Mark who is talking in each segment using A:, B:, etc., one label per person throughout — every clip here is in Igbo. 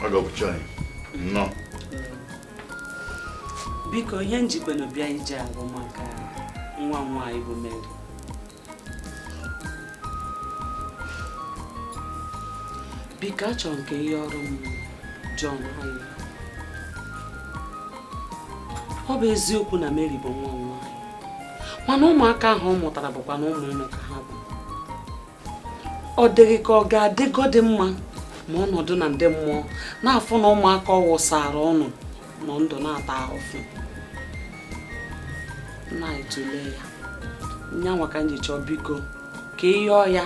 A: No.
B: Biko ihe njikwa no bia ije agụ maka nwa nwaanyị bụ Mary. Biko achọ nke ihe ọrụ m John anyị. Ọ bụ eziokwu na Mary bụ nwa nwaanyị. Mana ụmụaka ahụ ọ mụtara bụkwa na ụmụ ka ha bụ. Ọ dịghị ka ọ ga-adịgo dị mma ma ọnọdụ na ndị mmụọ na-afụ na ụmụaka ọ wụsara ọnụ nọ ndụ na-ata ahụfụ. Na-etule ya. Nyanwa ka nji chọọ biko ka ihe ọya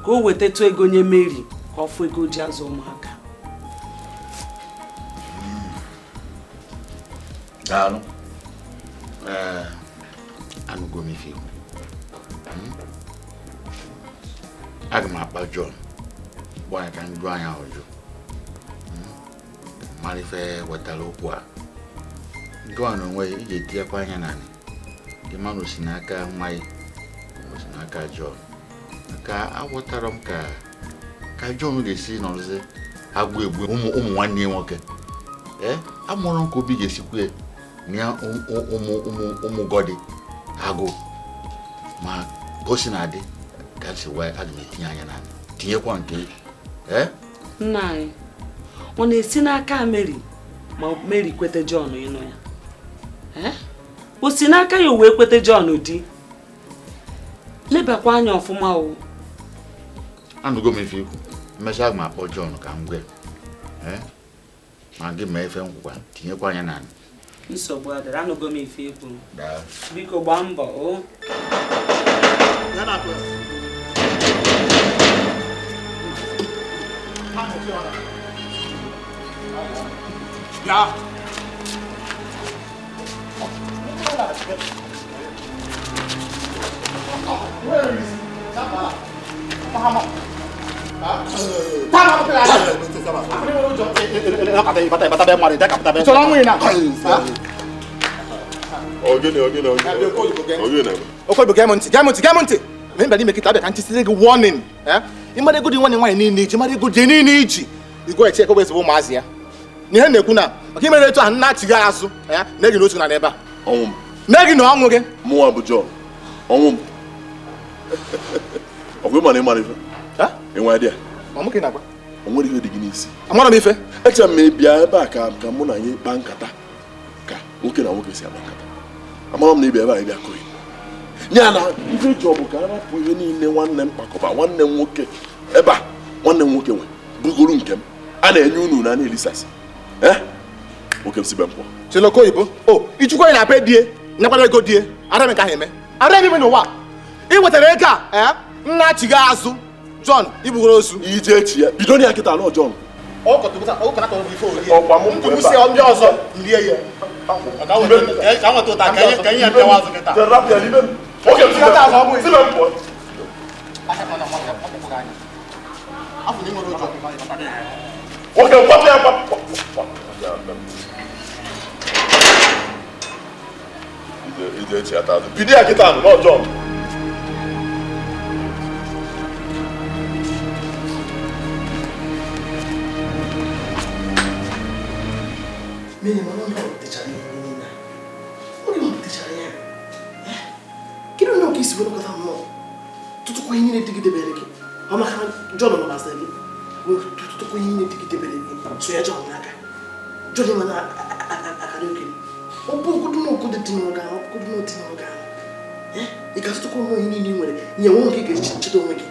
B: ka o wetatụ ego nye Mary ka ọ fụ ego ji azụ ụmụaka.
A: Daalụ. Anụgo m ife ikwu. Aga m akpa John gwa ya ka m jụọ anya ọjụ. Mara ife wetara okwu a. John onwe ya iji etinyekwa anya naanị. Gị ma na o si n'aka nwa ya, o si n'aka John. Ka aghọtara m ka John ga-esi nọrọzi agwụ egbu ụmụ nwanne ya nwoke. Amụrụ m ka obi ga-esikwa ya mịa ụmụ gọdị agụ ma gosi na-adị ka si wee aga m etinye anya na tinyekwa nke
B: nna anyị ọ na-esi n'aka Mary ma Mary kwete John ịnụ ya o si n'aka ya wee kwete John di lebakwa anya ọfụma o.
A: Anụgo m ife ikwu mmesha aga m akpọ John ka m gwe ma gị ma efe nkwụkwa tinyekwa anya na
B: nsogbu adịrị. Anụgo m ife ikwu biko gbaa mbọ o.
C: Ya. Warning. You might go to one in need, you might go to any you go and check over Mazia. Near Nekuna, he made it to a Natigasu, Negino to a neighbor. Negino again, more about John. A woman in money. In my dear, I'm looking up. I'm going to begin easy. I'm going to be fair. Actually, maybe I back up Kamuna Bankata. Looking at what is Bankata. I'm on maybe a queen. Yana, every job can put in one name Pacoba, one name Woke, Eba, one name Woke, Bugurunkem, and a new Nuna Elisas. Woke Sibampo. Chelocoibo, oh, it's going to pay dear, never go dear. I don't make I don't even know what. It was a reka, Natigasu, John, Iburosu, Edocie, you don't get a lot, John. Oh, but before you say on yours, near I want to attack. Can you tell us the rapid? Okay, I Kiss will look at them more. To Queen to get the belly. I'm a John of us. To Queen to get the belly. So you're John Naka. Johnny Mana Akaduki. Oh, good no good to know, good no to know. You got to come in anyway. You won't get to do it.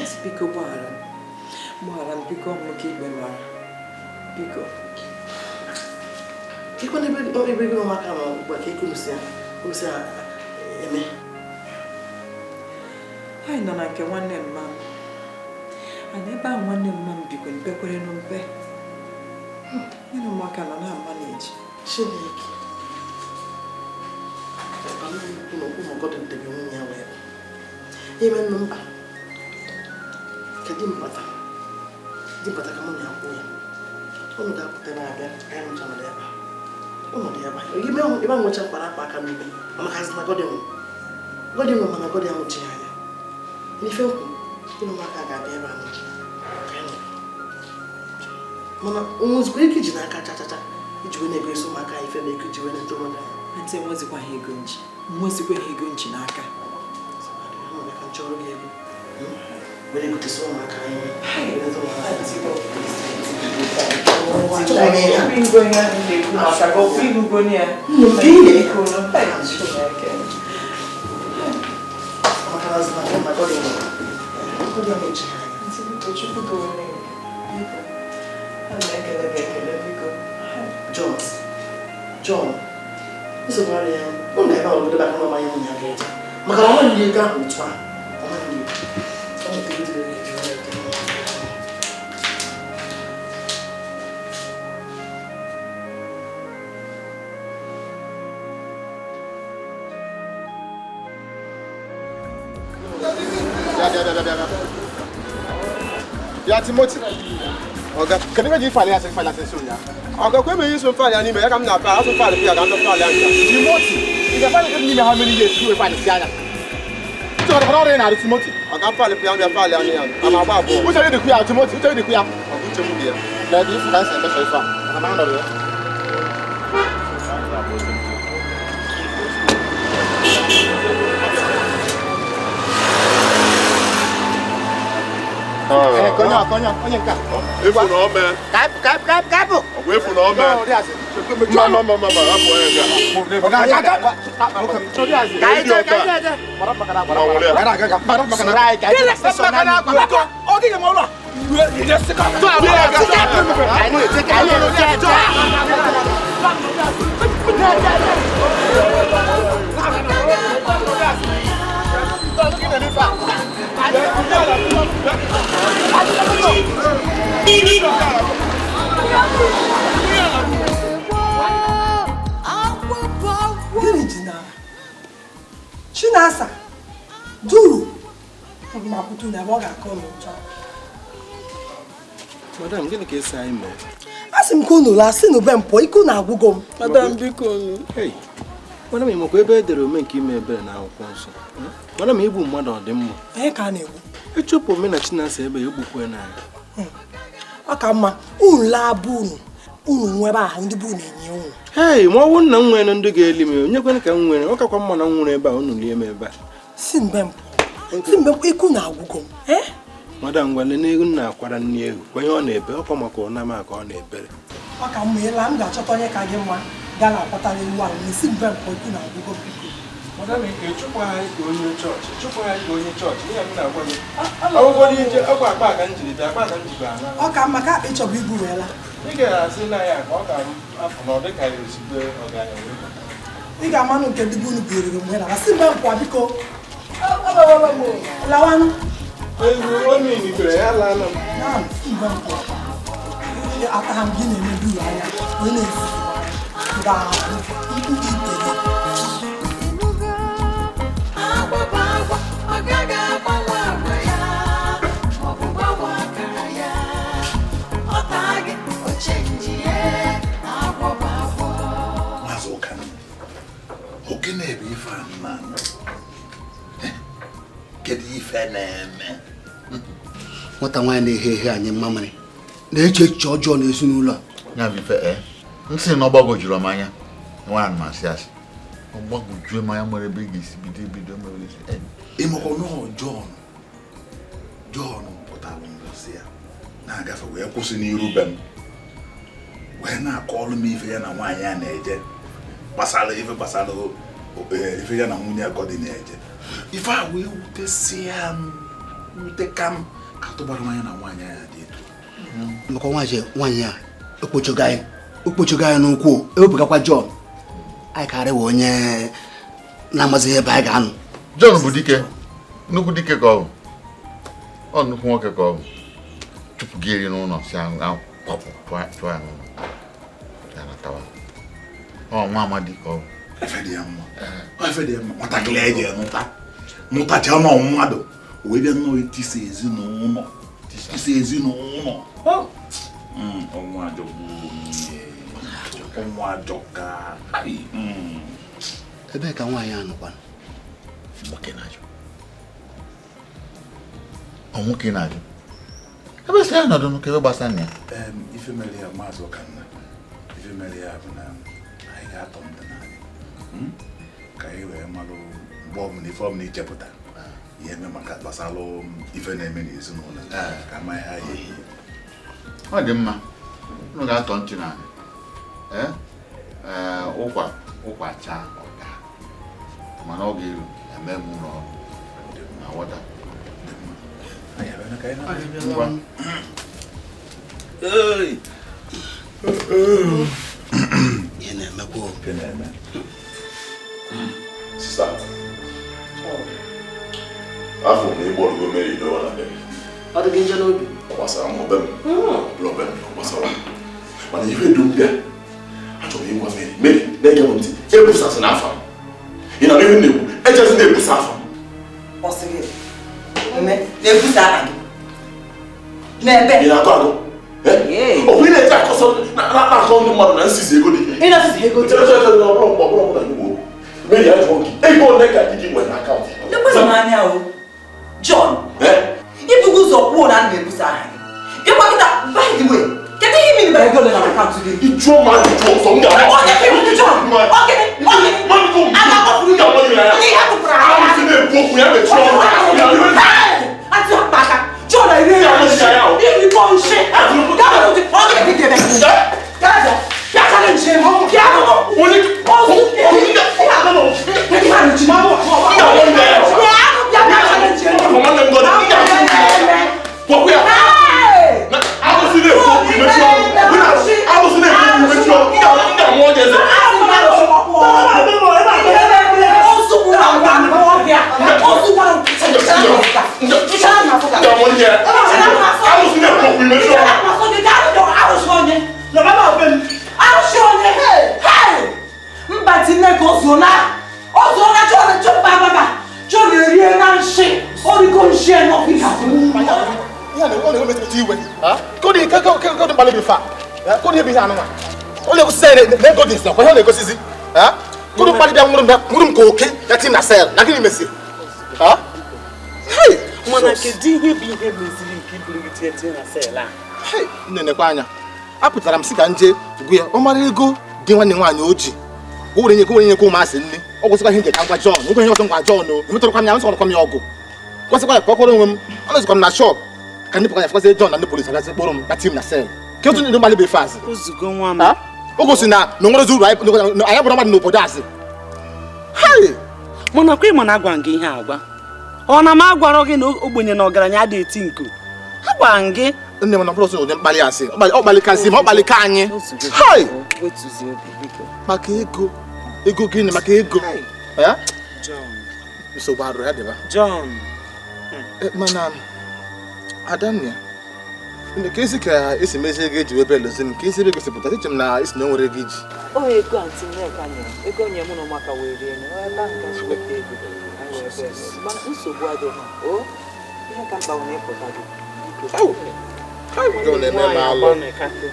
D: Speak a while. More than become a keep memoir. Pico.
C: Keep on every go Macam, but he couldn't say, who said,
D: I know like a one name, ma'am. I never one name, ma'am, because Bequere no pay. You know, Macam manage.
C: She like. I'm not going to be away. Even number. Kadim Pata. Di Pata come on now. Oh, that I am John Deba. Oh, dear, you know, if I'm watching Parapa, I'm a cousin, I got him. Got him, and I got him. And if you know, I got him.
E: Mana onwezikwa ike iji n'aka chachacha iji wee na-egosi ụmụaka ife na ego iji wee na-eto ụmụaka ya.
D: Ntị enwezikwa ha ego nji. Nwezikwa ha ego nji n'aka.
E: Ka nchọrọ gị ego. Were egotesi ụmụaka anyị. John, isso agora não leva a luta da cama amanhã na minha casa. Mas ela não liga muito, tá?
F: Ya Timothy. Oga, kan ka ji fale asen so ya. Oga ko me yiso fale ani me ya kam na pa aso fale ya kan do fale anja. Timothy, ida fale ka ni me how many years you fale sia ya. So da fara na Timothy. Oga fale pe anja fale ani ya. Ama ba bo. Wo tell you the kuya Timothy, wo tell you the kuya. Oga che mu dia. Na di fu kan se be so fa. Na ma no re. Konya nka.
C: Efu na ome.
E: Kapu.
C: Ogwe efu na ome. Mama, hapo ega.
E: Chinasa, duru. Maputu na boga kono cha.
F: Madam, gịnị ka esi anyị mee?
E: Asị m ka unu lasị n'ube mpọ iko na-agwụgo m.
F: Madam, biko unu. Hey. Madam, ịmakwa ebe edere ome nke ime ebere na akwụkwọ nsọ. Madam, igbu mmadụ ọ dị mma.
E: Onye ka a na-egbu?
F: Echụpụ ome na Chinasa ebe egbukwe n'anya.
E: Ọ ka mma, unu laa bụ unu nwebe ahụ ndị bụ na-enye unu.
F: Hey, ma ọ bụ nna m nwere ndị ga-eli m, onye kwene ka m nwere, ọ kakwa mma na m nwere ebe a unu lie m ebe a.
E: Si mbe mpọ iko na-agwụgo m.
F: Madam, gwale n'ego nna akwara nni ehu, kwenye ọ na-ebe, ọkwa maka ọna m aka ọ na-ebere.
E: Ọ ka mma ịla m ga-achọta onye ka gị mma gaa na-akpọtara ewu ahụ n'isi mbe mpọ iko na-agwụgo biko.
F: Madam, chụpụ anyị ka onye chọọchị, chụpụ anyị ka onye chọọchị, ihe m na-agwa gị. Ọgwụgwọ n'ije, ọkwa akpa aka m jiri bịa, akpa aka m jiri ana.
E: Ọ ka mma ka ịchọba ibu weela.
F: Ị ga-asị na ya ka ọ ga-arụ afọ na ọ dị ka ya ozigbo ọganihu.
E: Ị ga-amanụ nke ndị bụ unu bụ eriri mgbe na si mbe mpọ biko. Lawanụ.
F: Onye nibere ya lana m.
E: Na mbe mpọ. Aka ha gị na-emebi uru anya, onye na-esi ndị itere.
A: Oke na-ebe ife anụmanụ. Kedu ife na-eme?
G: Nwata nwaanyị na-ehe ehe anyị mmamịrị na-eche echiche ọjọọ n'ezinụlọ a.
A: Ya bụ ife nsị na ọgbagojuru m anya nwaanyị masị asị. Ọgbagojuru m anya nwere ebe ị ga-esi bido mere isi. Ịmakwa nọọ John pụtara mbọsị ya na-agafe wee kwụsị n'iru be m wee na-akọọlụ m ife ya na nwaanyị a na-eje gbasara ife ya na nwunye agọdị na-eje. Ife a wee wutesịa m wute ka m ka tụbara nwanya na nwaanyị ya dị etu.
G: Maka nwaanyị a okpochogo anyị n'ụkwụ ewepụgakwa John anyị karịwa onye na-amazighị ebe anyị ga-anọ.
A: John bụ dike, nnukwu dike ka ọ bụ nnukwu nwoke ka ọ bụ. Chụpụ gị eri n'ụlọ si kwapụ tụọ ya n'ụlọ ya natawa. Nwa amadi ka ọ bụ. Efe dị ya mma nwatakịrị eji nụtacha nọ mmadụ wee bịa nnọọ etisa ezinụlọ. Ọnwa ajọka.
G: Ebee ka nwaanyị a nọkwa?
A: Nwoke na-ajụ. Nwoke na-ajụ. Ebe sị ya nọdụ nke ebe gbasara ya.
H: Ife mere ya maazị Ọkanna. Ife mere ya bụ na anyị ga-atọ ndị n'anya. Ka anyị wee malụ mgbe ọbụla ife ọbụla ichepụta. Ihe eme maka gbasalụ ife na-eme n'ezinụlọ. Ka amaghị ha ihe.
A: Ọ dị mma. Unu ga-atọ ntị n'anya. Ụkwa chaa ọga. Mana ọ ga-eru eme m ụlọ ọrụ. Na wọta. Ngwa.
G: Ihe na-emekwa oke
C: na-eme. Sista. Afọ m na ịgba ọrụgo mmeri n'ụwa na be.
E: Ọ dị gị njọ n'obi?
C: Ọ gbasara m ọbe m. Blọbe m ọ gbasara m. Mana ife dum bịa. Achọrọ m ịgwa Mary na-ege m ntị. Ebusasị n'afọ m. Ị na ihe na-ekwu, ejezi na-ebusa afọ m.
D: Ọ sị gị, na-ebusa aha gị. N'ebe?
C: Ị na-atụ agụ? Ọ bụ ị na-eji akọsọ na-akọ ndị mmadụ na nsizi ego dị.
D: Ị na-asịzi ego dị.
C: Ọbụrụ na Igbo. Mary ajụọ gị, ego ole ka di gị nwere n'akaụntụ?
D: Ekwesịrị m anya o. John, ibugo ụzọ kwuo na a na-ebusa aha gị. Bịakwa kịta, by the way, kedu ihe ime ego ole na akaụntụ gị?
C: Ịjụọ ma ajụjụ ọzọ m ga-ama.
D: Ọ ga-ekwe John. Ọ ga-ekwe. A ga-akpọpụrụ gị. Onye ihe hapụrụ ahụ.
C: Ahụ si na-ekwu okwu ya mechie ọnụ.
D: Atụ akpa aka. John, I really am. If you go and shit,
F: anya apụtara m si ka nje gwu ya ọ mara ego dị nwanne nwaanyị oji gwere nye kwa ụmụasị nne ọ gwụsịkwa ihe nje ka ngwa John ngwe ihe ọzọ ngwa John o emetụrụkwa m ya nsọrọkwa m ya ọgụ gwasịkwa ya ka ọ kpọrọ onwe m ọ nọzikwa m na shop ka ndị pụkwa ya fụkwazi John na ndị polisi agazi kpọrọ m na tim na sel ke otu ndị mmadụ bụ ife azị o gosi na onwerezi uru anyị bụrụ mmadụ n'obodo azị
B: mana kwa ịma na agwa gị ihe agwa ọ na m agwara gị na ogbenye na ọgaranya adịghị eti nku agwa gị
F: nne m na mkpụrụ ụdị mkpali asị ọ kpalikasị ma ọ kpalika anyị maka ego gịnị maka ego nsogbu arụ ya dịba mana Adanna ka esi ka esi mezie ego eji webe elozi m ka esi ebe gosipụta eche m na esi na nwere ego iji
D: ego antị Nneka nyere ego nye mụ na ụmụaka wee rie ebe nsogbu adịghị ihe ka mkpa nwere ịpụta gị
F: na-eme m alụ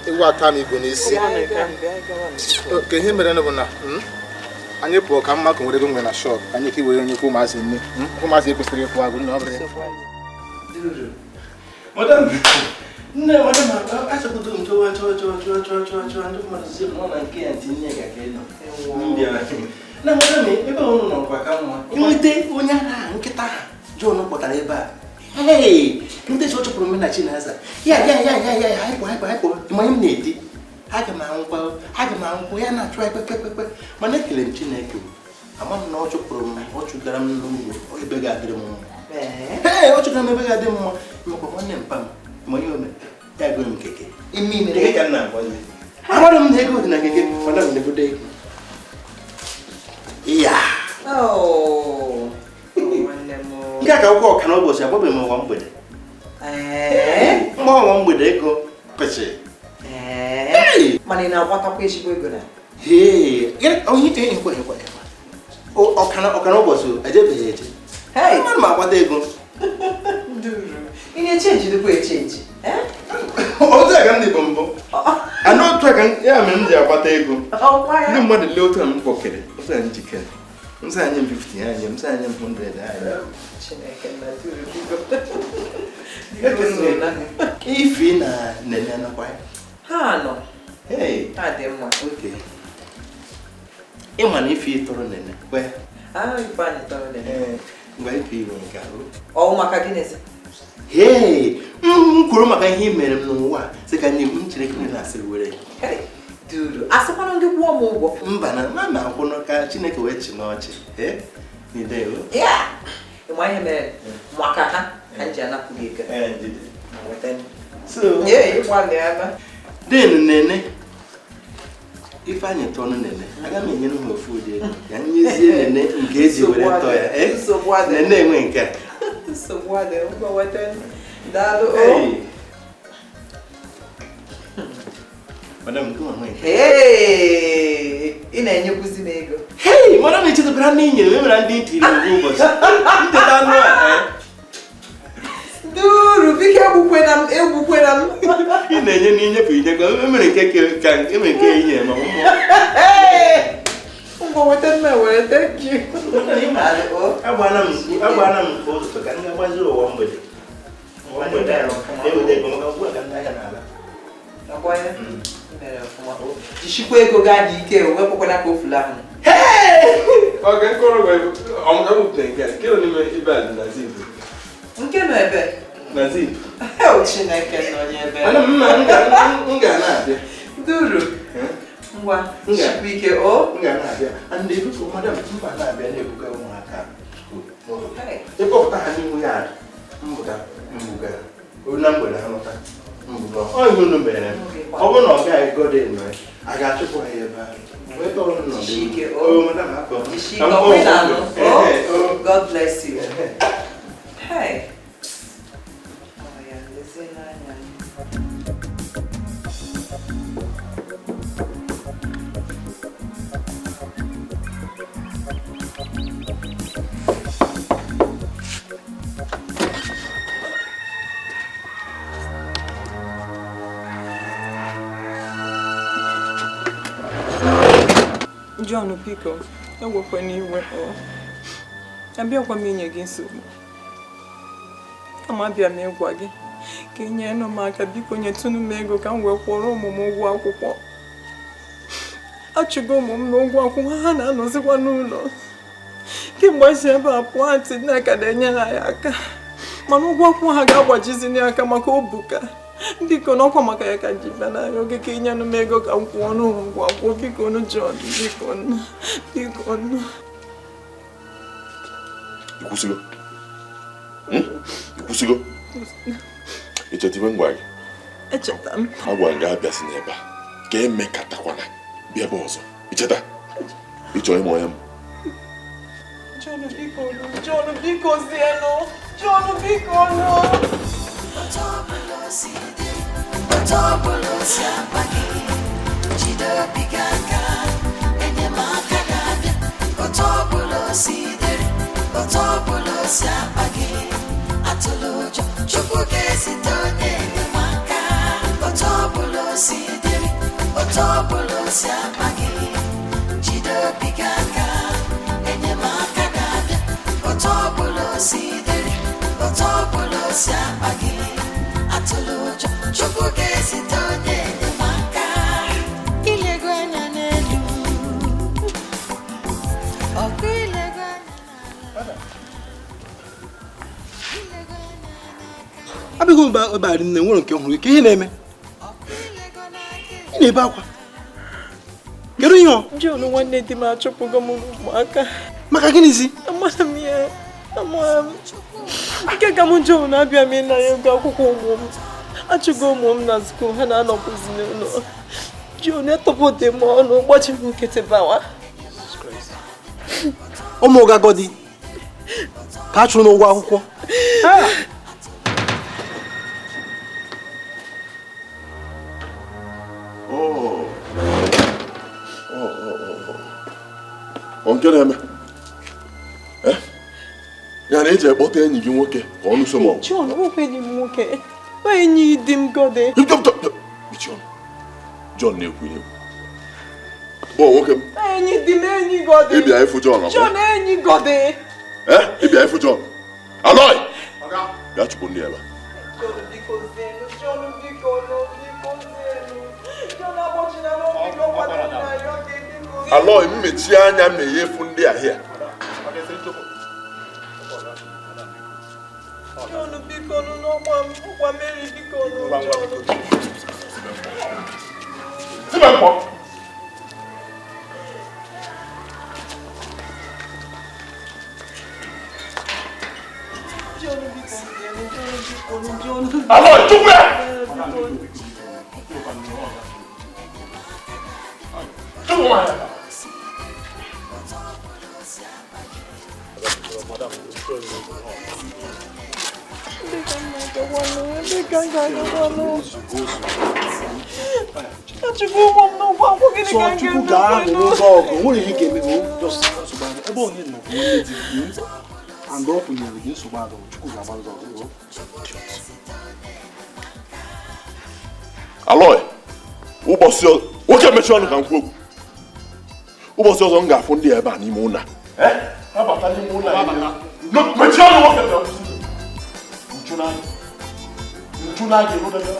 F: iwu ata m igwe n'isi ka ihe mere bụ na anyị pụọ ka mma ka nwere ego nwere na shop anyị ka iwere onye kwu ụmụazị nne ụmụazị ekwesịrị ịkwụ agụ nne ọ bụrụ
E: nne madam achọpụta m chọwa ndị mmadụ si nọ na nke ya ntị nne ga-aga ịnọ na madam ebe ọnụ nọkwa ka mma nweta onye agha nkịta ha John kpọtara ebe a ndị ọ chọpụrụ m na Chinaza ya haịpụ mmanya m na-eti aga m anwụkwa ya na-achụ ekpekpe mana ekele m Chineke ama m na ọ chụpụrụ m ọ chụgara m n'ugbo ebe ga-adịrị m mma ọ chụgara m ebe ga-adị m mma mekwa nwanne mpa m ma ihe ome ya gụrụ m keke ime ka nna agwa ihe amara m na ego dị na keke mana m na-egodo ego ya nke a ka akwụkwọ ọka n'ụbọchị agbabeghị m ụwa mgbede mgbanwe mgbede ego kwesịrị
D: mana ị na-agwatakwa ezigbo ego na
E: ọka n'ụbọchị ejebeghị eje ana m agbata ego
D: ị na-echenji dịkwa echenji
E: otu a ka ndị bụ mbụ ana otu a ka ya mere m ji agbata ego ndị mmadụ lee otu a m kpọkere otu a njikere msa anyị 50 anyị msa anyị 100 anyị Ife na nene anakwa ya?
D: Ha nọ.
E: Hey.
D: Ha dị mma.
E: Okay. Ịma na ife tọrọ nene. Kwa ya?
D: Ife anyị tọrọ nene.
E: Ngwa ife iwe nke ahụ.
D: Ọ maka gịnịzi?
E: Hey! Kwuru maka ihe i mere m n'ụwa sị ka nye m chere ka na-asị were.
D: Hey! Dudu, asịkwana gị kwụọ m ụgwọ.
E: Mba na ma na-akwụ ka Chineke wee chi n'ọchị. N'idewo.
D: Ya! Ịma ihe mere maka ha ka m ji anapụ gị ego.
E: So,
D: then
E: nene. If I need to nene, I got me no food. And you see nene in case you were toy.
D: So what
E: the name went cat.
D: So what the what Dado.
E: Madam, come on,
D: hey, in a new cuisine.
E: Hey, Madam, it's the brand name. Remember, I didn't hear you.
D: Duru, bika bukwenam,
E: Inenye ninye pije kwa emeke kan emeke yin ma mo.
D: Hey! Ngo weten me were thank you.
E: Agwana m ko to kan ga gbazi o mbede. Mbede ro. Ebe ko ga gwa kan na ala.
D: Akwaye. Mere fuma o. Jishikwa ego ga di ike o wepokwana ka ofula hu.
E: Hey!
F: Okay, koro go. Am ga mu think. Kilo ni me ibad na zivu.
D: Nke no ebe.
E: Nazib.
D: O Chineke no nye ebe.
E: Ana nga na abia.
D: Duru. Ngwa. Shipike o.
E: Nga na abia. And if you madam mba na abia na ebuka ụmụaka.
D: Okay.
E: Eko pụta ha n'ihu ya. Mbuga. Ona mgbere ha nọta. Mbuga. O ihe unu mere. Ọ bụ na ọ ga egode no. A ga-achụpụ ha ebe ahụ. Weta ọrụ nọ.
D: Shike o.
E: Oh madam akọ.
D: Shike o wena no. Oh, God bless you. Hey.
I: John Pico, ewekwana iwe abịakwa m inye gị nsogbu kama abịa m ịgwa gị ka ị nyere m aka biko nyetụnụ m ego ka m wee kwụrụ ụmụ m ụgwọ akwụkwọ achụgo ụmụ m n'ụgwọ akwụkwọ ha na-anọzikwa n'ụlọ kemgbe si ebe a pụọ antị Nneka na-enyere anyị aka mana ụgwọ akwụkwọ ha ga-agbajizi n'aka maka obuka biko n'ọkwa maka ya ka ji bịa n'anya oge ka inye m ego ka m kwụọ n'ụgwọ akwụkwọ biko nụ John biko nụ
C: Ikwụsịgo? Echeta ibe ngwa gị?
I: Echeta m.
C: Agwa nga abịasị n'ebe a ka emekatakwana bịa ebe ọzọ. Icheta? Ịchọ ịmụ onye m?
I: John biko zienụ. John biko nụ. Otobolosi abagi Chido biganga enyemaka ga-abịa Otobolosi dere Otobolosi abagi atụlụ ụjọ Chukwu ga-ezite onye enyemaka Otobolosi dere Otobolosi abagi Chido biganga enyemaka ga-abịa Otobolosi dere Otobolosi abagi atụlụ ụjọ Chukwu ga-ezite onye enyemaka ilego anya n'elu ọkụ ilego anya n'ala
F: abịghị ebe a nne nwere nke hụrụ ike ihe na-eme ị na-ebe akwa kedu ihe ọ
I: John nwanne di m achụpụgo m ụmụaka
F: maka gịnịzi
I: amara m ya amara m ike ka m John abịa m ịna ya ego akwụkwọ ụmụ m achụgo ụmụ m na skuul ha na-anọkwụzi n'ụlọ John etọpụte m ọnụ gbachi m nkịtị bawa
F: ụmụ gagodi ka a chụrụ n'ụgwọ akwụkwọ
C: nke na-eme ya na eji ekpọta enyi gị nwoke ka ọnụ so m
I: John nwoke enyi m nwoke enyi di m gode
C: John na-ekwu ihe bụ nwoke m
I: enyi di m enyi gode
C: ịbịa ịfụ John
I: John enyi gode
C: ịbịa ịfụ John Aloy bịa chụpụ ndị ebe Alo, mmechi anya na-eyefu ndị ahịa. Alo, chukwu ya! Chukwu ya! Aloy, ụbọchị nwoke mechie ọnụ ka m kwuo okwu. Ụbọchị ọzọ m ga-afụ ndị ebe a n'ime ụlọ. Abata n'ime ụlọ ya. Mechie ọnụ nwoke bịa kwụsị. Nchu na-aga ịhụ debe.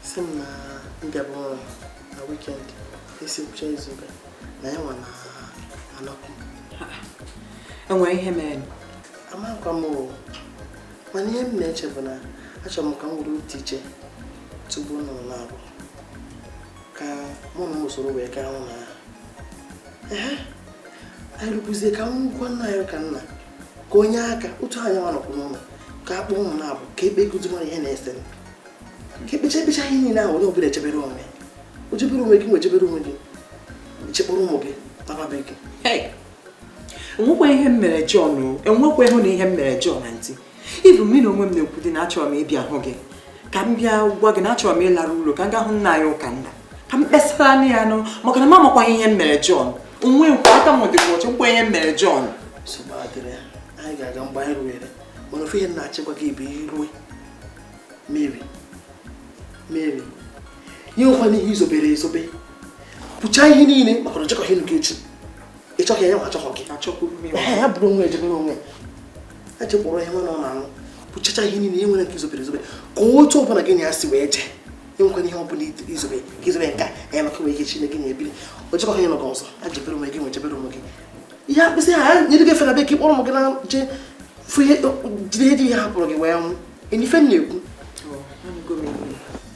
J: Sim na ndabọ na weekend esi uche izuga na ya nwa na anọkwu.
D: Enwe ihe mere.
J: Amakwa m o. Mana ihe m na-eche bụ na achọrọ m ka m were otu iche tupu nọ na-abụ ka mụ na usoro wee gaa hụ na anyị rụpụzie ka m gwa nna ya ka nna ka onye aka otu anya nwa nọkwụ n'ụlọ ka akpọ ụmụ na-abụ ka ebe ekuzi mara ihe na-ese ka ekpecha ihe niile ahụ onye ọbụla echebere onwe o jebere onwe gị nwe echebere onwe gị echekpọrọ ụmụ gị tababe gị.
D: Enwekwa ihe m mere John enwekwa ịhụ na ihe m mere John na ntị ibu mmiri onwe m na-ekwu dị na achọrọ m ịbịa hụ gị ka m bịa gwa gị na achọrọ m ịlara ụlọ ka m gaa hụ nna ya ụka nna ka m kpesara anya ya nụ maka na m amakwa ihe m mere John onwe nkwa aka m dịkwa ọchị nkwa ihe m mere John.
J: Nsogbu adịrị ya anyị ga-aga mgbe anyị ruere mana ofe ihe m na-achịkwa gị bụ irue Mary nye nkwa n'ihe izobere ezobe pụchaa ihe niile maka na ọjọkọ ihe nke echi ịchọghị ya nwa achọghọ gị ya bụrụ onwe ejebere onwe ya chekpọrọ ihe nwa na-aṅụ pụchacha ihe niile nwere nke izobere ezobe ka otu ọbụla gị na ya si wee jee enwekwana ihe ọbụla izobe ka izobe nka ya maka wee ike chi na gị na-ebiri ọjọkọ ihe nọgọ ọzọ a jebere onwe gị nwe jebere onwe gị ihe akpịsị ha nyere gị efere bekee kpọrọ ụmụ gị na je fụ ihe jide ihe dị ihe hapụrụ gị wee nwụ enife m na-ekwu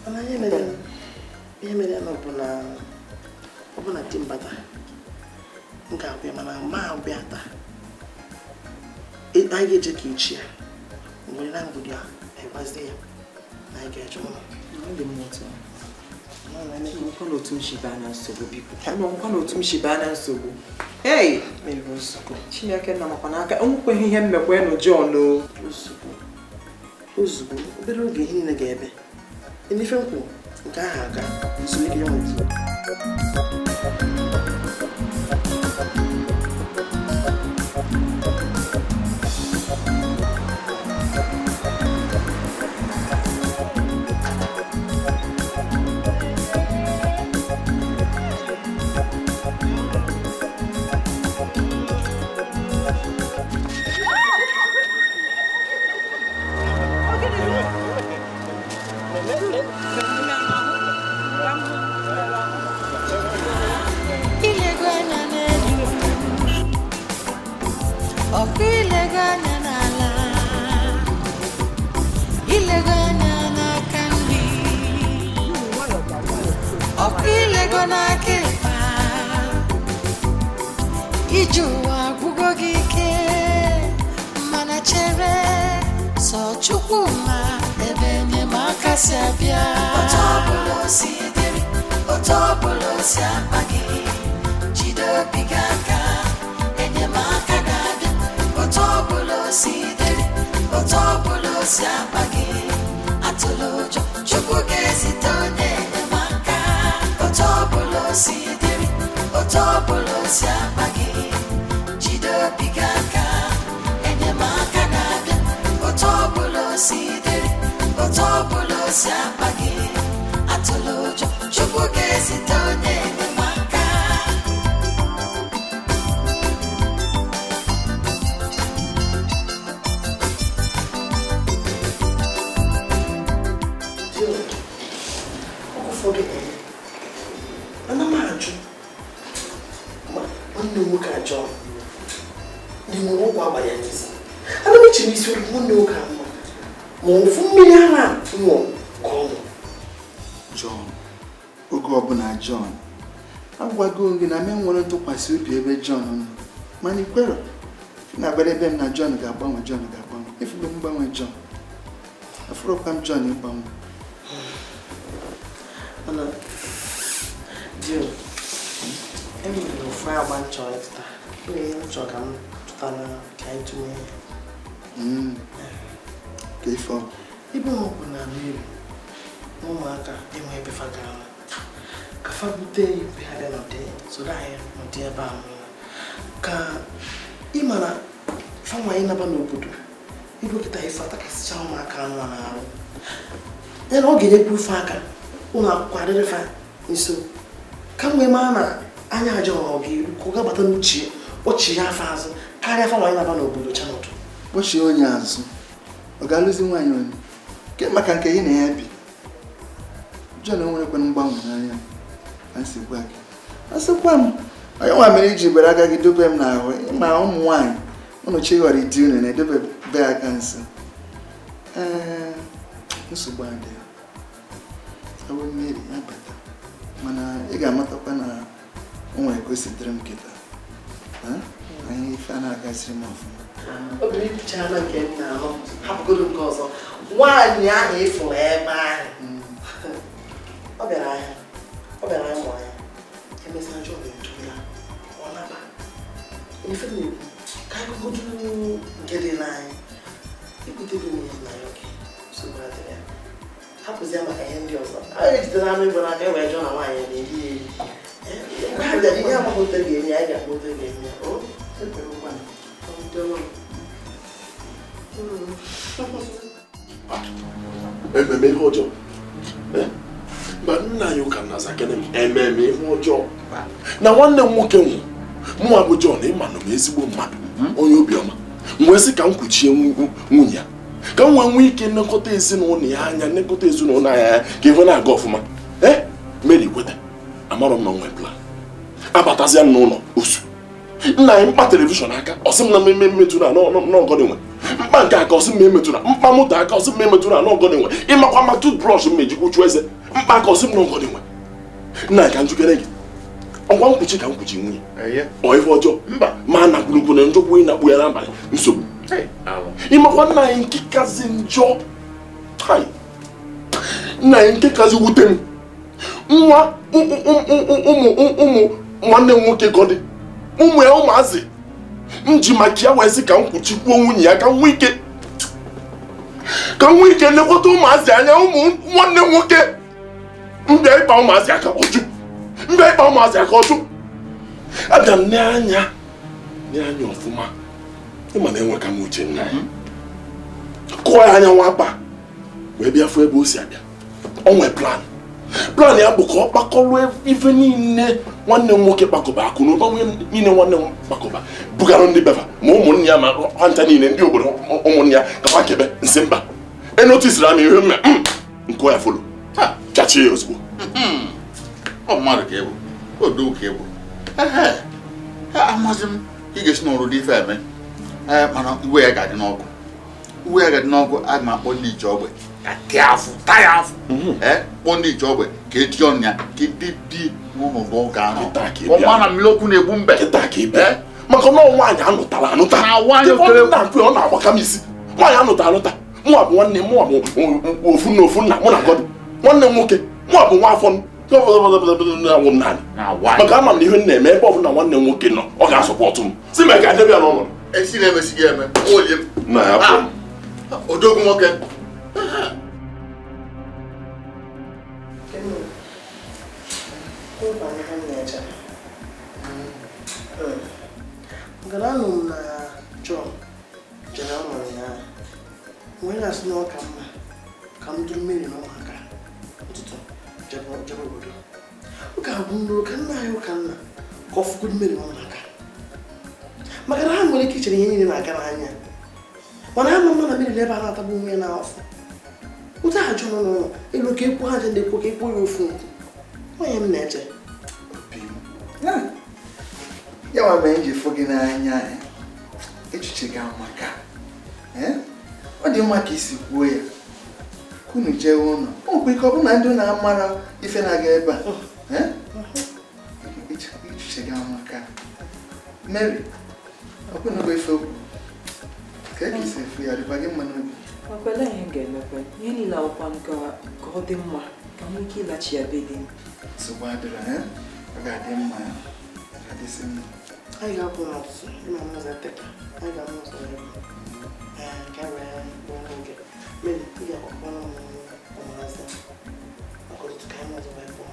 J: mana ihe mere ya na ọ bụ na di mbata m ga-abịa mana ma abịa taa anyị ga-eje ka echi ya mgbe na mgbede a ịgbazie ya na anyị ga-eje ụlọ
D: nkwa na otu m shiba na nsogbu biko nkwa na otu m shiba na nsogbu mere nsogbu Chineke nna makwa n'aka enwekweghị ihe mmekwa nụ John
J: ozugbo obere oge ihe niile ga-ebe enife nkwụ nke ahụ aga izu ike ya nweta
K: Ijuwa gugogike mana chere so chukuma ebenye makasi abia otobulo si ederi otobulo si apagi jido bigaka enye makadabia otobulo si ederi otobulo si apagi atolojo chukugezi tone maka otobulo si ederi otobulo si apagi bigaka enye makadabia otobulo si deri otobulo si apagi atụlụjọ Chukwu ga-ezite onye enyemaka
J: ana m ajụ ma nwanne nwoke ajọ dị nwere ụgwọ agba ya n'isi ana m eche n'isi olu nwanne nwoke a mma ma ofu mmiri ara nwụọ ka ọ nwụ
A: John, oge ọbụla John agwago gị na m nwere ntụkwasị obi ebe John nọ mana ikwere na-agbara ebe m na John ga-agbanwe efugo m gbanwe John afụrụkwa m John ịgbanwe
J: mana Jill, enwere ofu agba nchọ ịtụta ihe m chọrọ ka m tụtara ka anyị tụnye
A: ka ife
J: ibe ọ bụ na mmiri ụmụaka enwe ebe fagara ka fa bute ibe ha bịa n'ụdị soro anyị n'ụdị ebe ahụ ka ịma na fanwa anyị naba n'obodo ibukịta ife atakasịcha ụmụaka anụ a na-arụ ya na ọ ga-enyekwu ife aka ụlọ akwụkwọ adịrị fa nso ka mgbe maa na anya aja ọ ga-eru ka ọ ga-abata n'uche ọchị ya afọ azụ karịa fanwa anyị naba n'obodo chanọtụ
A: kpọchie onye azụ ọ ga-alụzi nwaanyị onye ke maka nke ị na ya bi John enwerekwana mgbanwe n'anya asịkwa gị asịkwa m onye nwa mere iji gbere aka gị dobe m n'ahụ ịma ụmụ nwaanyị ụnụ chighọrọ ịdị unu na-edobe be aka nso nsogbu adịghị awụ mmiri abata mana ị ga-amatakwa na o nwere ka o sitere m kịta anyị ife a na-agaziri m ọfụma
J: obi ibuchara na nke nna ahụ hapụgodo nke ọzọ nwaanyị ahụ ịfụrụ ebe ahụ ọ bịara ahịa mụ anya emesịa njọ na-eju ya ọ naba ife na-ekwu ka agụgodu nke dị n'anya ekwutebe m ihe na ya oke nsogbu adịrị ya hapụzie maka ihe ndị ọzọ a ga-ejide na anụ igbo n'aka ewee jụọ na nwaanyị na-eri ya eri mgbe ha bịara ihe agbaghote ga-eme ya anyị ga-agbagote ga-eme ya
C: ememe ihe ọjọọ mba nna anyị ụka na zakene m ememe ihe ọjọọ na nwanne m nwoke nwụ mụnwa bụ John ịma na m ezigbo mmadụ onye obiọma m wee sị ka m kwuchie nwunye ya ka m wee nwee ike nlekọta ezinụlọ ya anya nlekọta ezinụlọ ya ka ife na-aga ọfụma Mary kweta amarọ m na nwe plan abatazia n'ụlọ osu nna anyị mkpa telivishọn aka ọsị m na mmemme mmetụ na n'ọgọdị nwe mkpa nke aka ọsị m emetụ na mkpa moto aka ọsị m emetụ na n'ọgọdị nwe ịmakwa ma toothbrush m ejikwu eze mkpa aka ọsị m n'ọgọdị nwe nna ka njikere gị ọgwa nkwuchi ka nkwuchi nwunye ọ ife ọjọọ mba ma na kwurukwu na njọkwu ị na-akpụ ya n'abalị nsogbu ịmakwa nna anyị nke kazi njọ nna anyị nke kazi wute m nwa ụmụ nwanne m nwoke gọdị ụmụ ya ụmụazị m ji maka ya wee sị ka m kwuchikwuo nwunye ya ka m nwee ike lekọta ụmụazị anya ụmụ nwanne m nwoke mbịa ịkpa ụmụazị aka ọjụ abịa m n'anya ọfụma ịma na enwe ka m uche nna ya kụọ ya anya nwapa wee bịa fụ ebe o si abịa o nwee plan ya bụ ka ọ kpakọrọ ife niile nwanne m nwoke kpakọba akụ na ụba niile nwanne m kpakọba bugara ndị befa ma ụmụnne ya ma ncha niile ndị obodo ụmụnne ya ka ha kebe nsị mba enotisiri ama ihe mme nke ya folo chachie ya ozugbo
A: ọ mmadụ ka ịbụ odo ka ịbụ amasị m ị ga-esi n'ọrụ dị ife eme mana iwe ya ga-adị n'ọkụ aga m akpọ ndị iche ogbe taa ya afụ kpọọ ndị iche ogbe ka etinye ọnụ ya ka dị n'ọnọdụ ụka ahụ ọma na mmiri okwu na-egbu mbe
C: maka na nwaanyị anụtara anụta ọ na-agbaka m isi nwaanyị anụta mụwa bụ nwanne mụwa bụ ofu nna mụ na gọdị nwanne m nwoke mụwa bụ nwa afọ naanị maka ama m na ihe m na-eme ebe ọbụla nwanne m nwoke nọ ọ ga-asọpọtụ m si ma ga-edebe ya n'ọnọdụ
A: esi na-emesighị eme olie m
C: na ya bụ
A: odogwu nwoke
J: Garanụ m na John jere ọnọrọ ya wee na-asị na ọ ka mma ka m duru mmiri na ụmụaka ụtụtụ jebe obodo ọ ga-abụ nrọ ka nna anyị ụka nna ka ọ fụkwuru mmiri nọ n'aka maka na ha nwere ike ichere ihe niile na-aga n'anya mana ha ma na mmiri ebe a na-atagbu onwe ya n'afọ ụta ajọ nọ n'ụlọ elu ka ekwu ha je na-ekwu ka ekwu ya ofu nkwu onye m na-eche
L: ya nwa mere m ji fụ gị n'anya echiche gị amaka ọ dị mma ka isi kwuo ya ka unu jee ụlọ o nwekwa ike ọ bụrụ na ndị na-amara ife na-aga ebe a echiche gị amaka Mary ọkwụnụgbo ife okwu ka eke isi efu ya dịkwa gị mma n'obi
D: Ọkwele ihe ga-emekwe ihe niile akwụkwọ ka ọ dị mma ka m ike ịlachi ya be di m
L: nsogbu adịrọ ọ ga-adị mma ya ga-adịsị mma
J: anyị ga-apụ n'ọtụtụ ịma mmazi teka anyị ga-amụ ụzọ ya ka wee bụ oge mere ị ga-akwakwa n'ọmụmazi maka ọtụtụ ka anyị ọzọ wee pụọ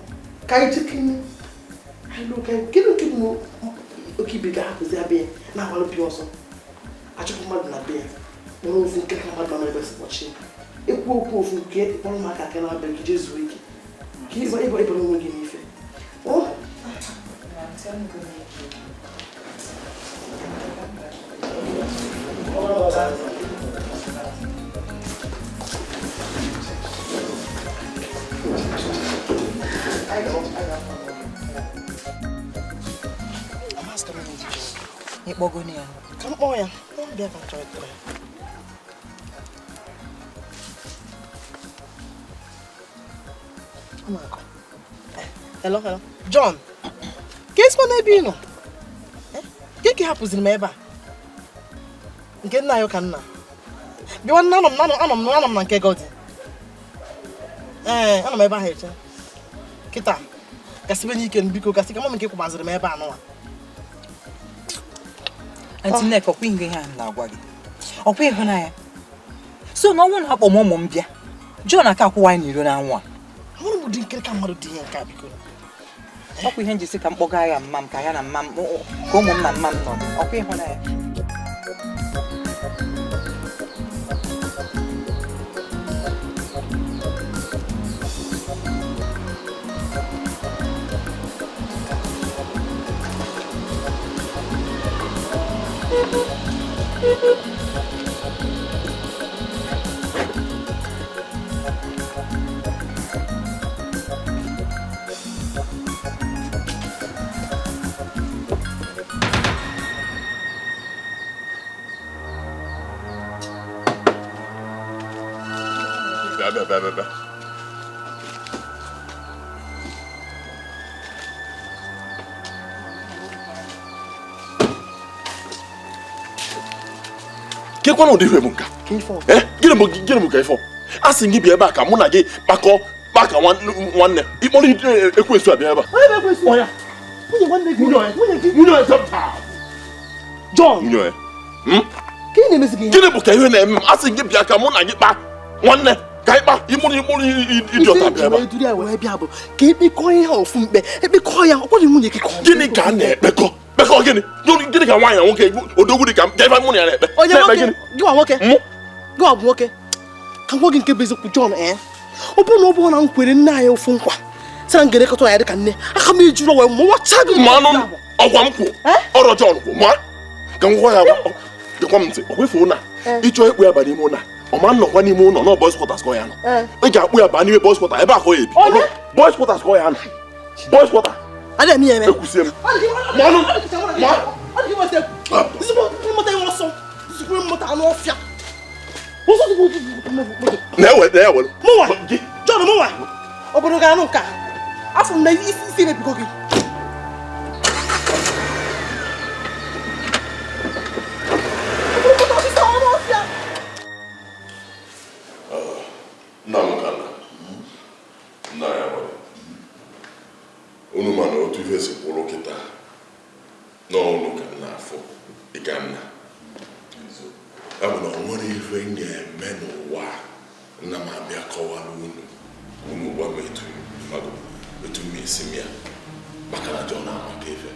J: ka anyị chekene anyị lụka gịnị nke bụ oke ibe ga-ahapụzi abịa na-agbalụpi ọzọ achọpụ mmadụ na be ya kpọrọ ofu nke ka mmadụ na ebe sịkpọchi ekwu okwu ofu nke kpọrọ maka aka na abịa ije zuo ike ka ịbara onwe gị n'ife
D: ịkpọgo ya
J: ka m kpọọ ya bịa ka chọrọ hello John ka esikwa n'ebe ị nọ ka hapụziri m ebe a nke nna ya ụka nna bịa nna anọ m na nke godi anọ m ebe ahụ eche kịta gasịbe n'ike biko gasị ka mama nke kwụgbaziri m ebe a nụwa
D: Auntie Nneka ọkwa ihe ha na-agwa gị ọkwa ịhụnanya so na ọnwụ na-akpọ m ụmụ m bịa John aka akwụwa anyị n'iro n'anwụ a
J: nwere m ụdị nkiri ka mmadụ dị ihe nke a biko
D: ọkwa ihe njisi ka m kpọga ya mma m ka ya na mma m ka ụmụ m na mma m nọ ọkwa ịhụnanya
C: Bye. Kekwana ụdị ife bụ nka? Gịnị bụ ka ifo? A sị gị bịa ebe a ka mụ na gị kpakọ nwanne ịkpọrọ ekwensu abịa ebe a. Nwunye
J: John
C: gịnị bụ ka ihe na-eme m? A sị gị bịa ka mụ na gị kpa nwanne ka ịkpa ịmụrụ idiọta bịa ebe a.
J: Ka ekpekọ ihe ofu mkpe ekpekọ ya ọkpọrọ nwunye gị ka
C: gịnị ka a na-ekpekọ gịnị ka nwaanyị na nwoke odogwu dị ka ebe mụ na ya na-ekpe
J: onye nwoke gị ọ bụ nwoke ka nwa gị nke bụ eziokwu John ọ bụrụ na ọ bụrụ na m kwere nne anyị ofu nkwa sị na ngerekọta ya dị ka nne aka m ejuru wee mụwacha gị
C: mmanụ ọgwa m kwụ ọrụ John kwụ ma ka m gwa ya gekwa m ntị ọ kwefuo na ịchọ ikpu ya ba n'ime ụlọ ọma nnọkwa n'ime ụlọ na boys quarters kọ ya nọ ị ga-akpụ ya ba n'ime boys quarters ebe a ka ọ ya ebi boys quarters kọ ya nọ boys quarters ekwusie m na-ewere
J: John mụnwa obodo ga-anụ nka afọ m na isi emebigo gị
C: nna m ka nna ya nwere unu ma na otu ife si kwụrụ kịta n'ọnụ ka nna afọ dịka nna ya bụ na ọ nwere ife m ga-eme n'ụwa nna m abịa kọwara unu gwa m etu m esi m ya maka na John amaka ife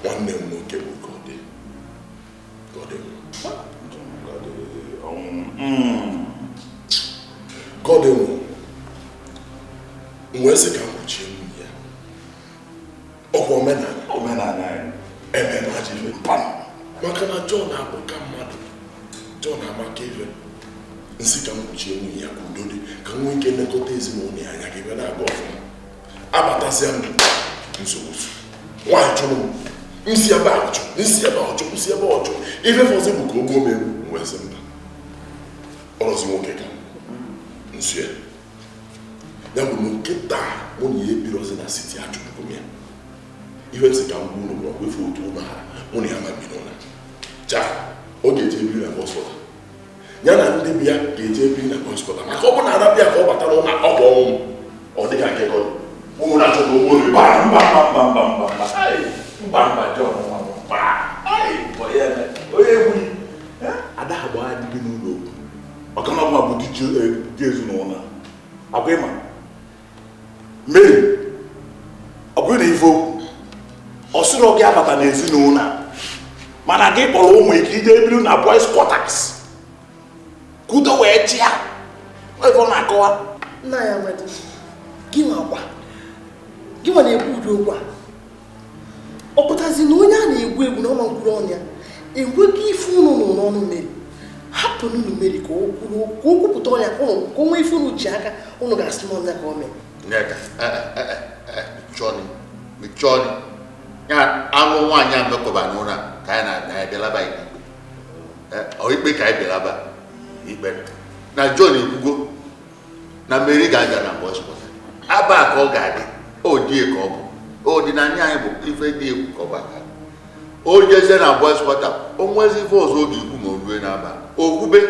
C: nwanne m nwoke bụ Godin wee sị ka m kpuchie nwunye ya. Ọ bụ omenala anyị. Ebe na ajọ ife mpa maka na John abụka mmadụ. John amaka ife. Nsị ka m kpuchie nwunye ya ka udo dị ka nwee ike nlekọta ezinụlọ ya anya ka ebe na-aga ọfụma. Abatasịa m nsogbu. Nwaanyị chụrụ m. Nsi ebe ọchụ, nsi ebe ọchụ, nsi ebe ọchụ. Ife fọzọ bụ ka o gbuo m egwu wee sị mba. Ọrọzi nwoke ka nsie. Ya bụ na nkịta mụ na ya ebirozi na siti achụpụrụ m ya. Ihe nsị ka m gbuo n'ụlọ kwefe otu ụlọ ha mụ na ya ma bido na. Cha, ọ ga-eje ebiri na bọspọta. Ya na ndị bi ya ga-eje ebiri na bọspọta maka ọ bụ na arabịa ka ọ batara ụlọ ọgwụ ọnwụ ọ dịghị akịkọ. Ụmụ na-achọ ka o gbuo mba John onye egbughị ada ha gbaa adịghị n'ụlọ okwu maka na ọma bụ dị ezinụlọ agwa ịma Mary ọ bụrụ na ife okwu ọ sịrị gị abata n'ezinụlọ mana gị kpọrọ ụmụ ike ije ebiri na boys quarters kudo wee chịa ife ọ na-akọwa
J: nna ya nwere gị nwa na-ekwu ụdị okwu a ọ pụtazi na onye a na-egwu egwu na ọma mkpụrụ ọnụ ya enweghị ife unu nọ n'ọnụ Mary hapụ unu Mary ka o kwupụta ọnya ka o nwee ife unu ji aka unu ga-asị n'ọnya ka o mee
A: mechọọnị ya anụ nwaanyị a mekọba n'ụra ka anyị na-abịalaba ikpe ka anyị bịalaba ikpe na John ekwugo na Mary ga-aga na bọspọta aba ka ọ ga-adị odie ka ọ bụ ọdịnanya anyị bụ ife dị egwu ka ọ baka o jezie na boys quarter o nwezi ife ọzọ oge ikwu ma o rue n'aba okwube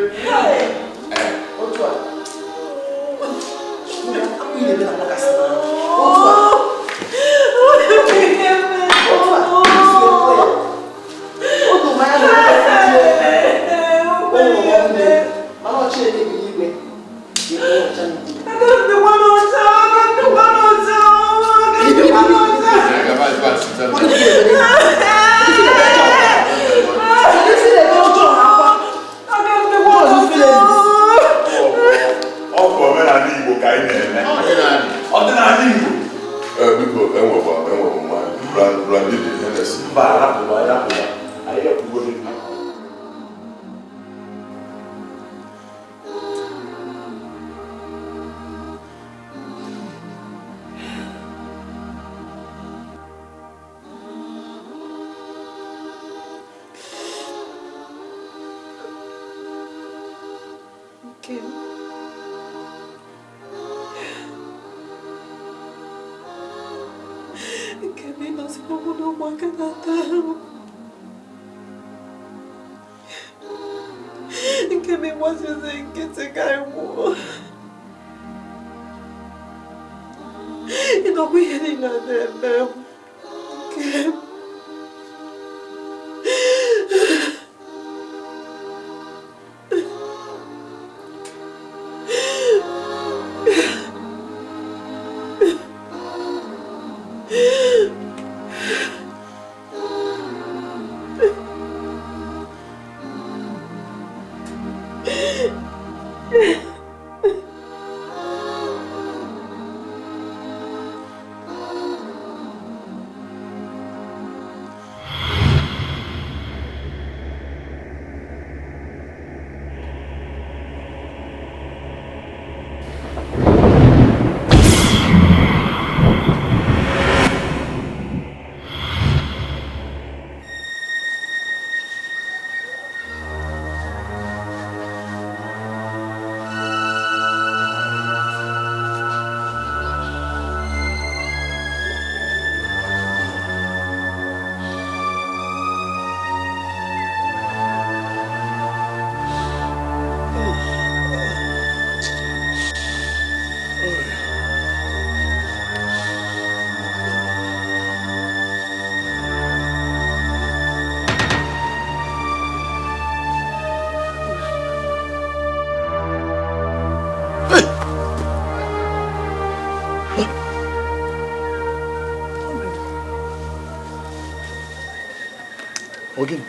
J: Ogin.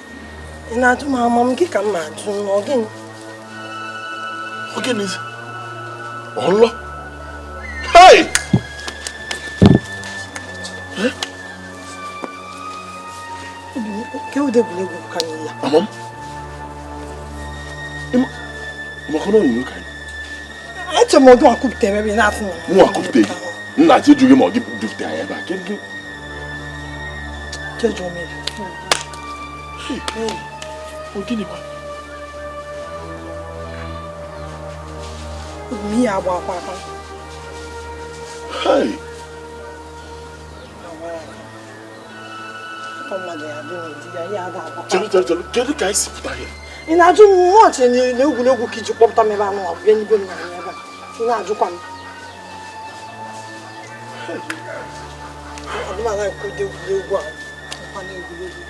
I: Ina tu mama mki kama tu ogin.
C: Ogin is Allah. Hey!
J: Ke o de bule go kan ya.
C: Amam. Ima kono ni kan.
J: Eche mo do akupte me bi na fun.
C: Mo akupte. Na ti juge mo gi dufte aya ba.
J: Ke jo me.
C: O gini kwa.
J: Mi ya bo apa.
C: Hey. Kedu ka isi pụta ya?
J: Ị na-ajụ m nwa ọchị na egwuregwu ka iji kpọpụta m ebe anụ ọ bịa n'igwe m na ebe a. Ị na-ajụkwa m. Ọdụmala nkwụdo egwuregwu a nkwa na egwuregwu.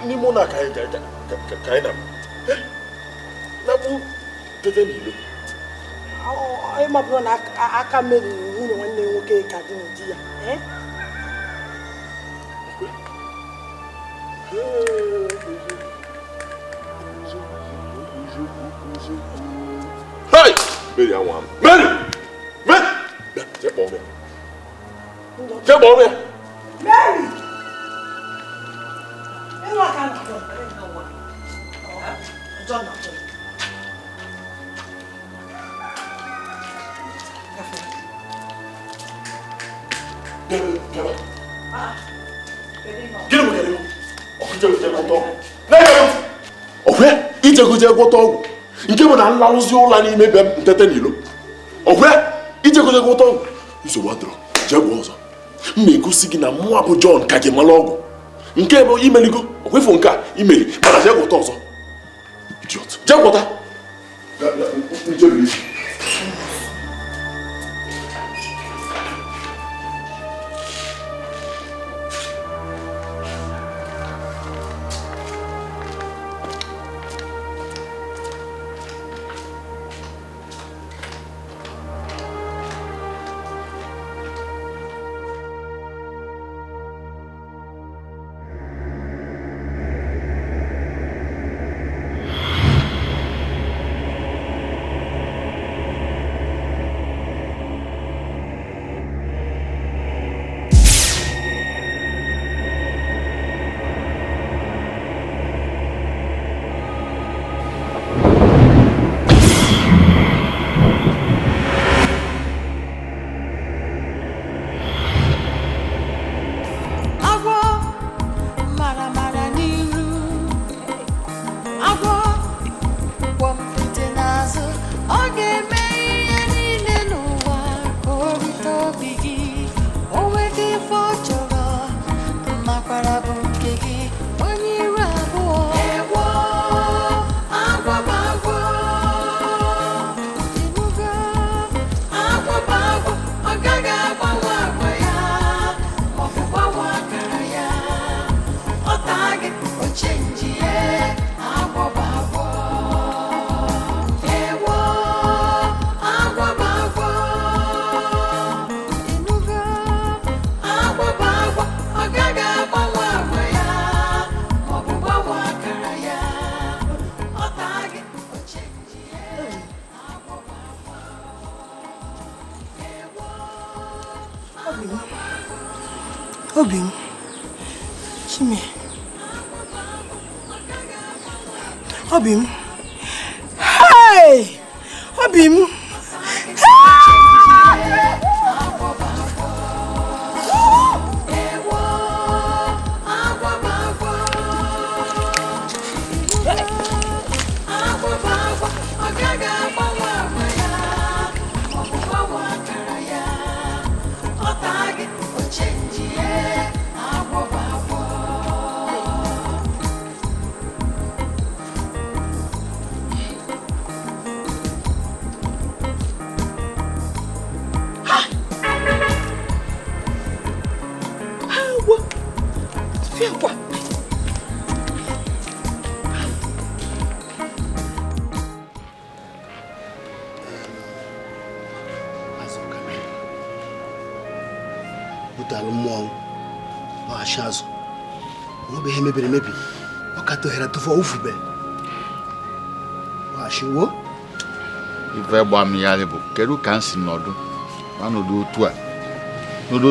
C: Ni mona kai na. Na bu tete ni lo.
J: Ai ma bro na aka meri ni nwanne nwoke ka dị n'ụdị ya.
C: Hey! Mary awan. Mary! Mary! Jẹ́ bọ́ mi. Jẹ́ bọ́ mi.
J: Mary! Ẹ wá kan na. John na.
C: Ọ̀fẹ́ ìjẹgújẹ gbọ́tọ̀ ọ̀gwụ nke bụ na nlalụzi ụlọ n'ime ebe ntete n'ilo. Ọ̀fẹ́ ìjẹgújẹ gbọ́tọ̀ ọ̀gwụ nsogbu adịrọ jee gwa ọzọ m na-egosi gị na mụnwa bụ John ka gị mara ọgwụ nke bụ imeligo ọkwefu nke a imeli mana jee gwọta ọzọ idiot jee gwọta njebiri
J: Obim. Chime. Obim. Hey! Obim.
G: butalụ mmụọ lọghachi azụ onwebe ihe mebiri emebi ọ ka tohere tụfu ufube lọghachiwo
A: ife gba m ya bụ kedu ka m si nọdụ n'ọnọdụ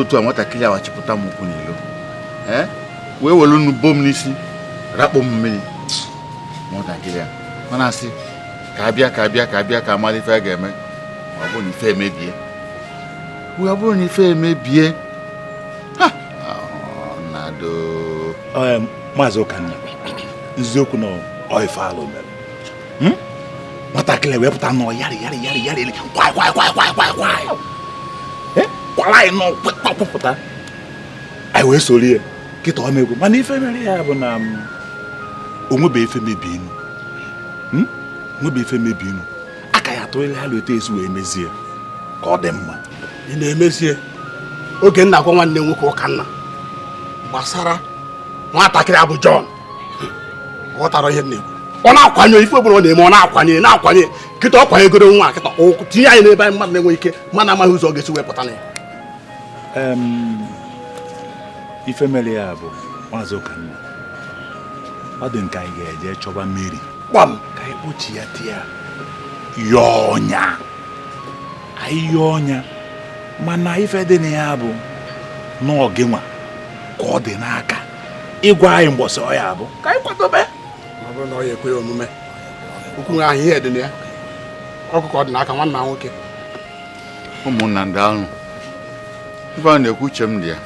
A: otu a nwatakịrị a wachipụta m ụkwụ n'ilo wee welu nnu bom n'isi rakpo m mmiri nwatakịrị a mana asị ka abịa ka amara ife a ga-eme ọ bụrụ na ife emebie ọ bụrụ na ife emebie nado
H: maazị Ụkanna eziokwu na ife alụ mere nwatakịrị wepụta nọ yarị kwai kwala anyị nọ kpọpụta anyị wee soro ya kịta ọmegwu mana ife mere ya bụ na onwebe ife mebi inu aka ya atụrịla ha leta esi wee mezie ka ọ dị mma
G: ị na-emezie oge nna gwa nwanne nwoke Ụkanna gbasara nwatakịrị abụ John ghọtara ihe na-ekwu ọ na-akwanye ife ọbụla ọ na-eme ọ na-akwanye kịta ọ kwanyegoro nwa kịta tinye anyị n'ebe anyị mmadụ na-enwe ike mana amaghị ụzọ ọ ga-esi wepụta na ya
H: ife mere ya bụ maazị Ụkanna ọ dị nke anyị ga-eje chọba mmiri
G: gbam
H: ka anyị kpochi ya tia yọọ ọnya mana ife dị na ya bụ n'oge nwa ka ọ dị n'aka ịgwa anyị mgbọsị ọ ya bụ ka anyị kwadobe
G: ọ bụrụ na ọ ya ekwe omume okwu nwe ahụ ihe dị na ya ọkụkọ ọ dị n'aka nwanna nwoke
A: ụmụnna daalụ ife a na-ekwu uche m dị ya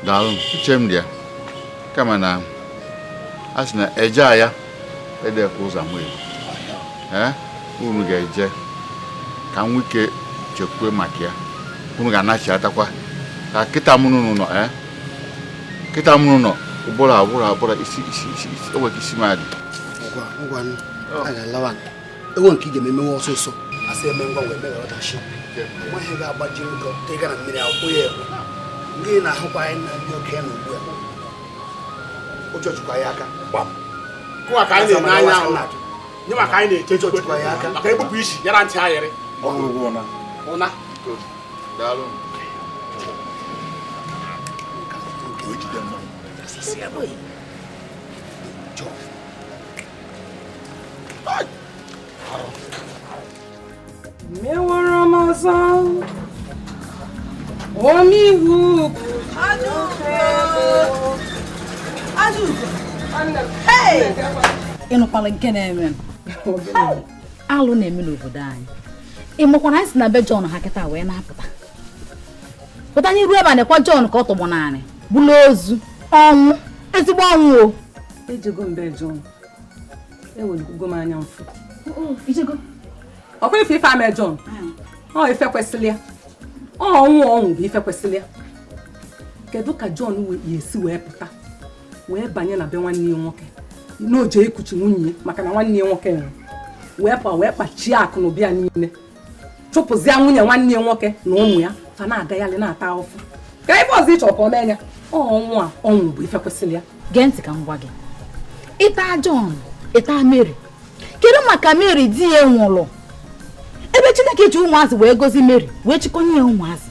A: daalụ uche m dị ya kama na a sị na eje ya edekwa ụzọ nwere unu ga-eje ka nwike chekwue maka ya unu ga-anachiatakwa ka kịta mụnụ nọ ụbụrụ isi enwere isi madị
G: ngwa a ga-alawa enwe nke ị ga-ememewe ọsọsọ asị eme ngwa wee megara ọdachi nwa ihe ga-agbaji nkọ ka ị gara mmiri akwụkwọ ya ekwe ndị na-ahụkwa anyị na ndị okenye na ugbu a ụjọ chụkwa ya aka kụwa ka anyị na-eme anya ahụ nye maka anyị na-eche ụjọ chụkwa ya aka maka egbupụ isi yara ntị ayịrị ụna
A: daalụ
I: mewara m ọzọ omeiwu
M: ịnụkwala nke na-eme alụ na-eme n'obodo anyị ịmụkwara anyị si na be John ha kịta wee na-apụta pụta anyị ruo ebe a na-ekwa John ka ọ tọgbọ naanị bụla ozu ọnwụ ezigbo ọnwụ o
I: ejego mbe John eweligugo m anya mfu
M: ijego
I: ọkwa ife ame John ọ ife kwesịrị ya ọnwụ bụ ife kwesịrị ya kedu ka John esi wee pụta wee banye na be nwanne ya nwoke n'oje ikuchi nwunye maka na nwanne ya nwoke nwere wee kpachie akụ na ụbịa niile chụpụzia nwunye nwanne ya nwoke na ụmụ ya fa na-agaghalị na-ata ọfụ ka ife ọzọ ịchọ ka ọ mee ya ọnwụ bụ ife kwesịrị ya
M: gee ntị ka m gwa gị ịta John ịta Mary kedu maka Mary di ya nwụrụ ebe Chineke ji ụmụazị wee gozi Mary wee chịkọnye ya ụmụazị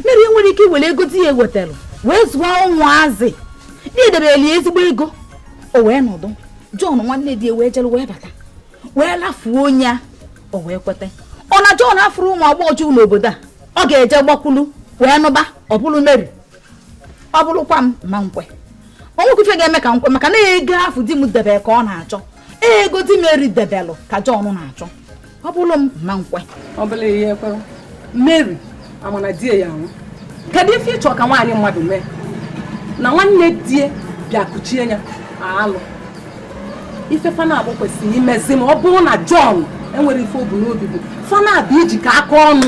M: Mary enwere ike iwere ego di ya wetara wee zụọ ụmụazị di edebere ezigbo ego o wee nọdụ John nwanne di ya wee jere wee bata wee lafuo onye ya o wee kweta ọ na John afụrụ ụmụ agbọghọ juu n'obodo a ọ ga-eje gbakwulu wee nụba ọ bụrụ Mary ọ bụrụkwa m ma nkwe ọ nwekwa ife ga-eme ka nkwe maka na ego afụ di m debere ka ọ na-achọ ego di Mary debelụ ka John na-achọ ọ bụrụ m ma nkwe
I: ọ bụla ihe ekwe Mary amana die ya anwụ kedu ife ịchọ ka nwaanyị mmadụ mee na nwanne die bịa kuchie ya alụ ife fana abụ kwesịrị imezi ma ọ bụrụ na John enwere ife obu n'obi bụ fana abụ iji ka aka ọnụ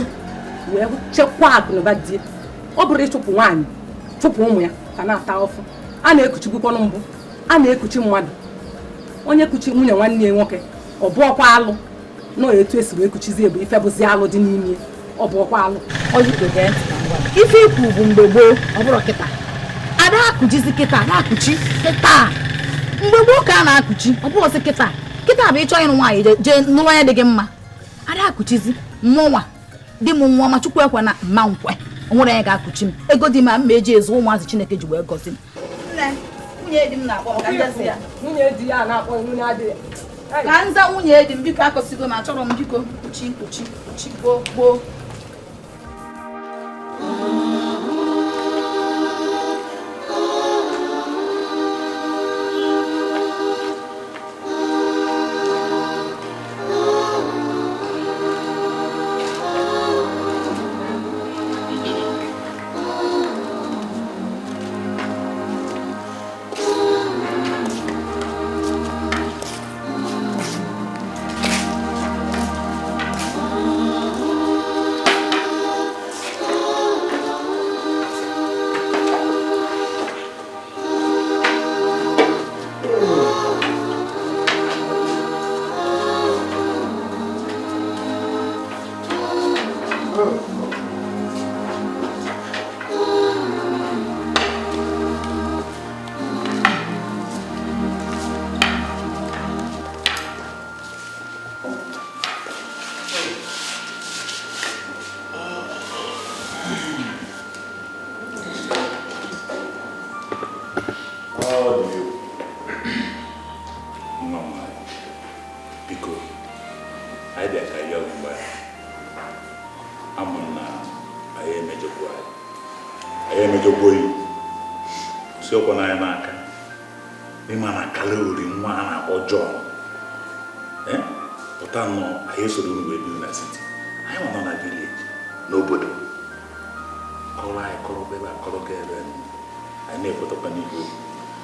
I: wee chekwaa akụnụba die ọ bụrụ ịchụpụ nwaanyị chụpụ ụmụ ya ka na-ata ọfụ a na-ekuchigbukwanụ mbụ a na-ekuchi mmadụ onye kuchi nwunye nwanne ya nwoke ọ bụ ọkwa alụ na etu esi wee kuchizie bụ ife bụzi alụ dị n'ime ọ bụ ọkwa alụ
M: ife ikwu bụ mgbe gboo ọ bụrụ kịta ada akụjizi kịta na-akụchi kịta mgbe gboo ka a na-akụchi ọ bụrụ sị kịta bụ ịchọ ịnụ nwaanyị jee nụrụ anya dị gị mma ada akụchizi mmụnwa di m nwa ma Chukwu ekwe na mma nkwe onwere ya ga-akụchi m ego dị ma mma eji ezu ụmụazị Chineke ji wee gọzi m. Nwunye di m na-akpọ ka njazi ya.
I: Nwunye di ya na-akpọ nwunye adịghị.
M: Ka nza nwunye di m biko akọsigo m achọrọ m biko kpuchi gboo.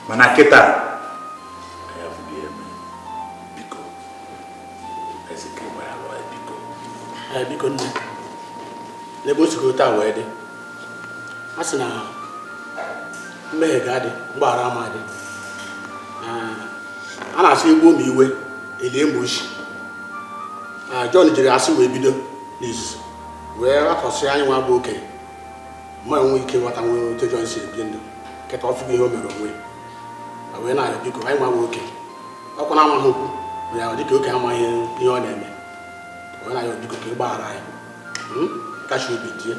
H: Mana kita ayah dia biko ezike wa alo
G: biko nne lebo sigo ta wede asina mmehie ga-adị mgbaghara ama dị a na-asị igbo ma iwe elie mgbochi John jiri asị wee bido n'izuzu wee rapọsị anyị nwa bụ okenye ma enwe ike ghọta nwe otu John si ebi ndụ nkịta ọfụgo ihe o mere onwe wee na-arịọ biko anyị nwa bụ okenye ọkwa na amaghị okwu ya dịka okenye amaghị ihe ọ na-eme wee na-arịọ biko ka ị gbaghara anyị kacha obi tie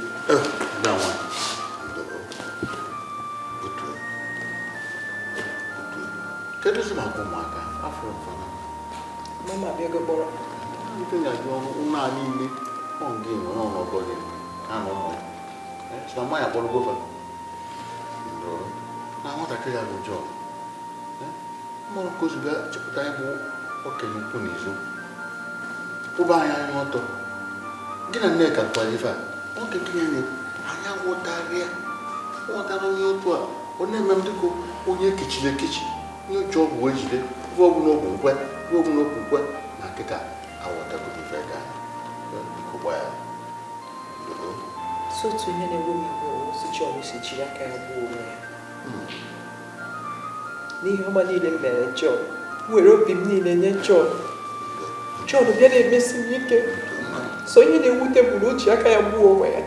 A: kedu si maka ụmụaka afọ mfana
I: mama bịa go kpọrọ
A: nke na-ajụ ụmụ a niile ọ nke nwe n'ọnọdụ gị anụ ụmụ ya ma ya kpọrọ gova na nwatakịrị ya bụ John mụrụ ka ozugbo chepụta ịbụ okenye ukwu n'izu ụba anyị anya ọtọ gị na Nneka kwara ife a nwoke gị ya anya nwụtara onye otu a ọ na-eme m dịka onye ekichiri ekichi ihe oche ọgwụ wee jide ife ọbụla okwu nkwe na nkịta aghọtago ife ga biko gba ya
D: sotu ihe na-ewe m igwe osi John si jiri aka ya gbuo onwe ya n'ihe ọma niile m mere John were obi m niile nye John bịa na-emesi m ike so ihe na-ewute bụ na o ji aka ya gbuo onwe ya